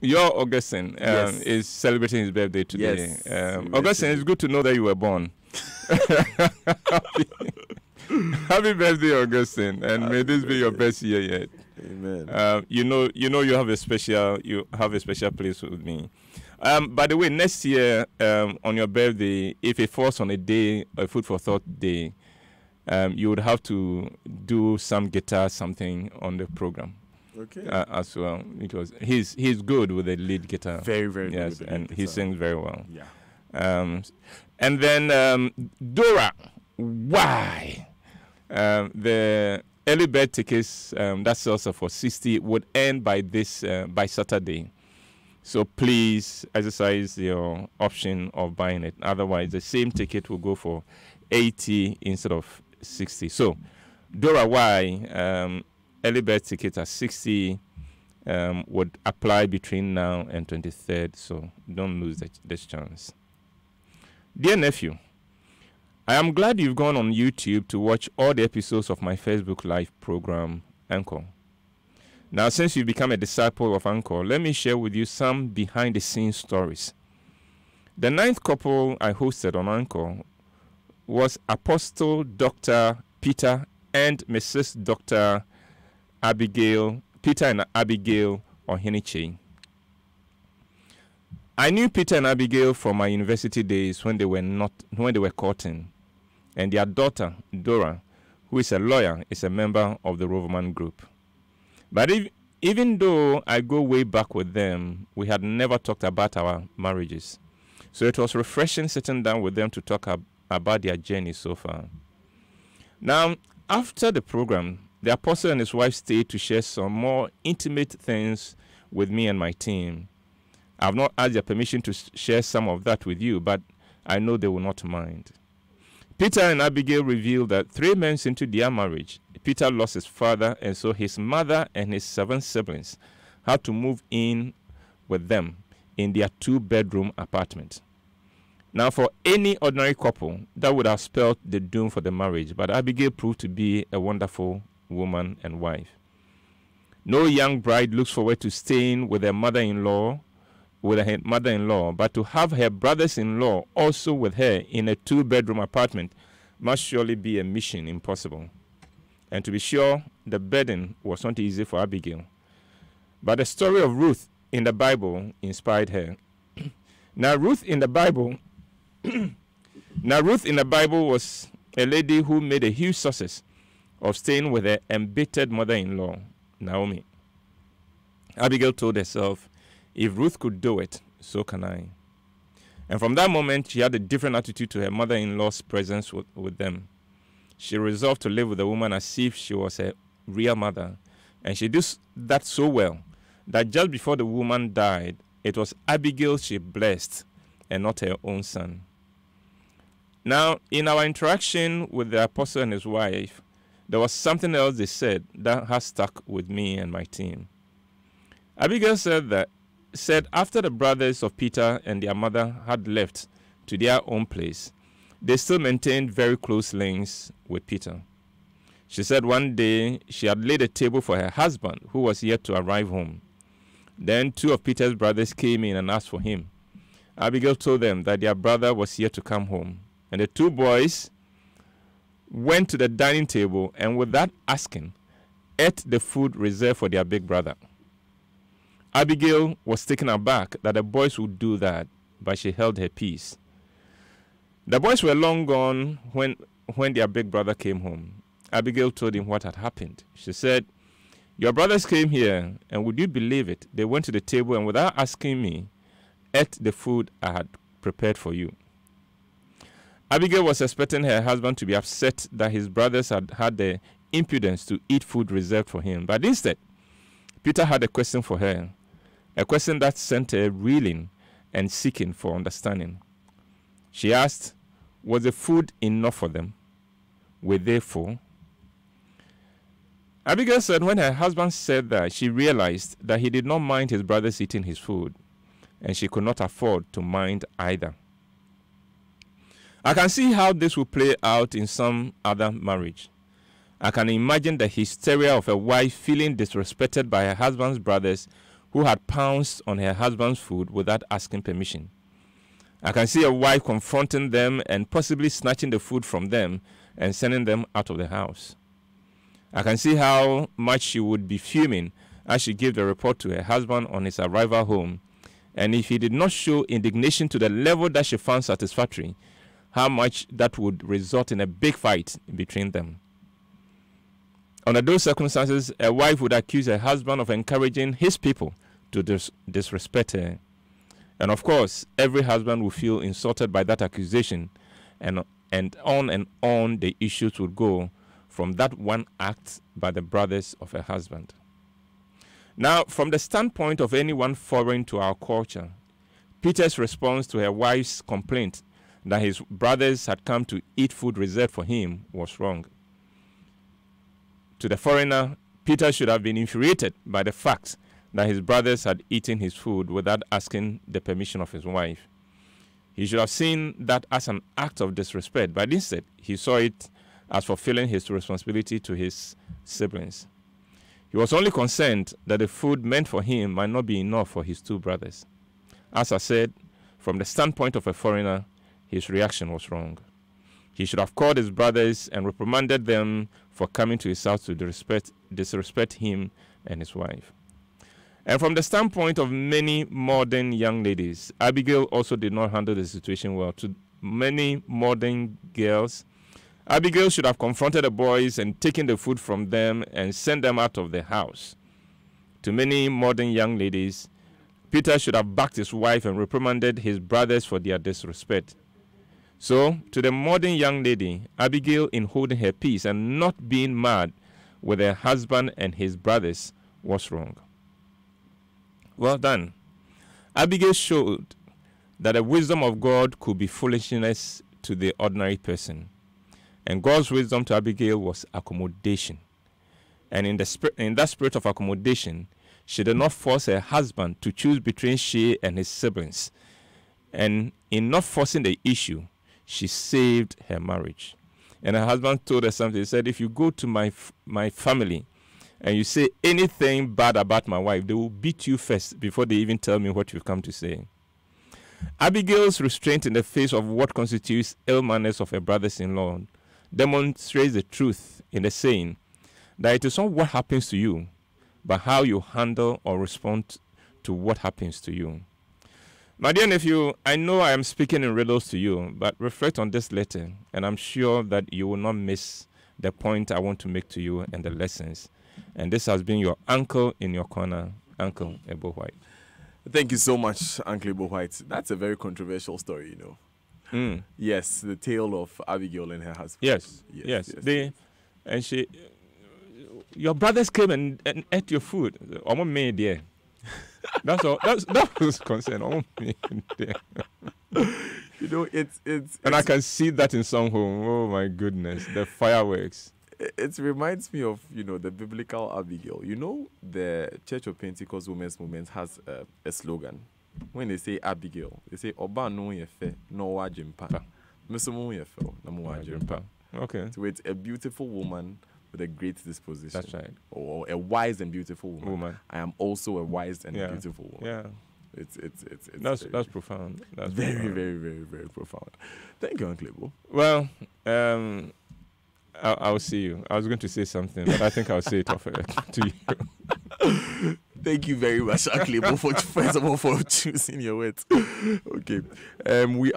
Your Augustine Yes. is celebrating his birthday today. Yes. Augustine, it's good to know that you were born. Happy birthday, Augustine, and may this be your best year yet. Amen. You have a special place with me. By the way, next year on your birthday, if it falls on a food for thought day, you would have to do some guitar something on the program. Okay. As well, because he's good with the lead guitar. Very, very good. Yes, with the and lead he guitar. sings very well. Yeah. And then Dora, why? The early bird tickets that's also for 60 would end by Saturday. So please exercise your option of buying it. Otherwise, the same ticket will go for 80 instead of 60. So Dora, why? Early bird tickets at 60 would apply between now and 23rd. So don't lose this chance. Dear nephew, I am glad you've gone on YouTube to watch all the episodes of my Facebook Live program, Anchor. Now, since you've become a disciple of Anchor, let me share with you some behind-the-scenes stories. The 9th couple I hosted on Anchor was Apostle Dr. Peter and Mrs. Dr. Peter and Abigail Oheniche. I knew Peter and Abigail from my university days when they were courting, and their daughter Dora, who is a lawyer, is a member of the Roverman group. But even though I go way back with them, we had never talked about our marriages. So it was refreshing sitting down with them to talk about their journey so far. Now, after the program, the apostle and his wife stayed to share some more intimate things with me and my team. I have not asked their permission to share some of that with you, but I know they will not mind. Peter and Abigail revealed that 3 months into their marriage, Peter lost his father, and so his mother and his 7 siblings had to move in with them in their 2-bedroom apartment. Now, for any ordinary couple, that would have spelled the doom for the marriage, but Abigail proved to be a wonderful woman and wife. No young bride looks forward to staying with her mother-in-law, but to have her brothers-in-law also with her in a 2-bedroom apartment must surely be a mission impossible. And to be sure, the burden was not easy for Abigail. But the story of Ruth in the Bible inspired her. Now, Ruth in the Bible was a lady who made a huge success of staying with her embittered mother-in-law, Naomi. Abigail told herself, if Ruth could do it, so can I. And from that moment, she had a different attitude to her mother-in-law's presence with them. She resolved to live with the woman as if she was a real mother. And she did that so well that just before the woman died, it was Abigail she blessed and not her own son. Now, in our interaction with the apostle and his wife, there was something else they said that has stuck with me and my team. Abigail said after the brothers of Peter and their mother had left to their own place, they still maintained very close links with Peter. She said one day she had laid a table for her husband, who was yet to arrive home. Then 2 of Peter's brothers came in and asked for him. Abigail told them that their brother was yet to come home. And the 2 boys went to the dining table and, without asking, ate the food reserved for their big brother. Abigail was taken aback that the boys would do that, but she held her peace. The boys were long gone when their big brother came home. Abigail told him what had happened. She said, your brothers came here, and would you believe it? They went to the table and, without asking me, ate the food I had prepared for you. Abigail was expecting her husband to be upset that his brothers had had the impudence to eat food reserved for him. But instead, Peter had a question for her, a question that sent her reeling and seeking for understanding. She asked, was the food enough for them? Were they full? Abigail said when her husband said that, she realized that he did not mind his brothers eating his food, and she could not afford to mind either. I can see how this will play out in some other marriage. I can imagine the hysteria of a wife feeling disrespected by her husband's brothers who had pounced on her husband's food without asking permission. I can see a wife confronting them and possibly snatching the food from them and sending them out of the house. I can see how much she would be fuming as she gave the report to her husband on his arrival home, and if he did not show indignation to the level that she found satisfactory, how much that would result in a big fight between them. Under those circumstances, a wife would accuse her husband of encouraging his people to disrespect her. And of course, every husband will feel insulted by that accusation, and on the issues would go from that one act by the brothers of a husband. Now, from the standpoint of anyone foreign to our culture, Peter's response to her wife's complaint that his brothers had come to eat food reserved for him was wrong. To the foreigner, Peter should have been infuriated by the fact that his brothers had eaten his food without asking the permission of his wife. He should have seen that as an act of disrespect, but instead he saw it as fulfilling his responsibility to his siblings. He was only concerned that the food meant for him might not be enough for his two brothers. As I said, from the standpoint of a foreigner, his reaction was wrong. He should have called his brothers and reprimanded them for coming to his house to disrespect him and his wife. And from the standpoint of many modern young ladies, Abigail also did not handle the situation well. To many modern girls, Abigail should have confronted the boys and taken the food from them and sent them out of the house. To many modern young ladies, Peter should have backed his wife and reprimanded his brothers for their disrespect. So, to the modern young lady, Abigail, in holding her peace and not being mad with her husband and his brothers, was wrong. Well done. Abigail showed that the wisdom of God could be foolishness to the ordinary person. And God's wisdom to Abigail was accommodation. And in that spirit of accommodation, she did not force her husband to choose between she and his siblings. And in not forcing the issue, she saved her marriage. And her husband told her something. He said, if you go to my family and you say anything bad about my wife, they will beat you first before they even tell me what you've come to say. Abigail's restraint in the face of what constitutes ill manners of her brothers-in-law demonstrates the truth in the saying that it is not what happens to you, but how you handle or respond to what happens to you. My dear nephew, I know I am speaking in riddles to you, but reflect on this letter, and I'm sure that you will not miss the point I want to make to you and the lessons. And this has been your uncle in your corner, Uncle Ebo White. Thank you so much, Uncle Ebo White. That's a very controversial story, you know. Yes, the tale of Abigail and her husband. Yes. Your brothers came and ate your food. Almost made there. That's all. That was concern. Almost made there. You know, it's I can see that in some home. Oh my goodness, the fireworks. It reminds me of, you know, the biblical Abigail. You know, the Church of Pentecost Women's Movement has a slogan. When they say Abigail, they say Oba no yefe no wajimpa. Misomo yefe no wajimpa. Okay. So it's a beautiful woman with a great disposition. That's right. Or a wise and beautiful woman. I am also a wise and beautiful woman. Yeah. It's that's profound. That's very, profound. very, very, very profound. Thank you, Uncle Ebo. Well, I'll see you. I was going to say something, but I think I'll say it off to you. Thank you very much, Uncle Ebo, first of all, for choosing your words. Okay. We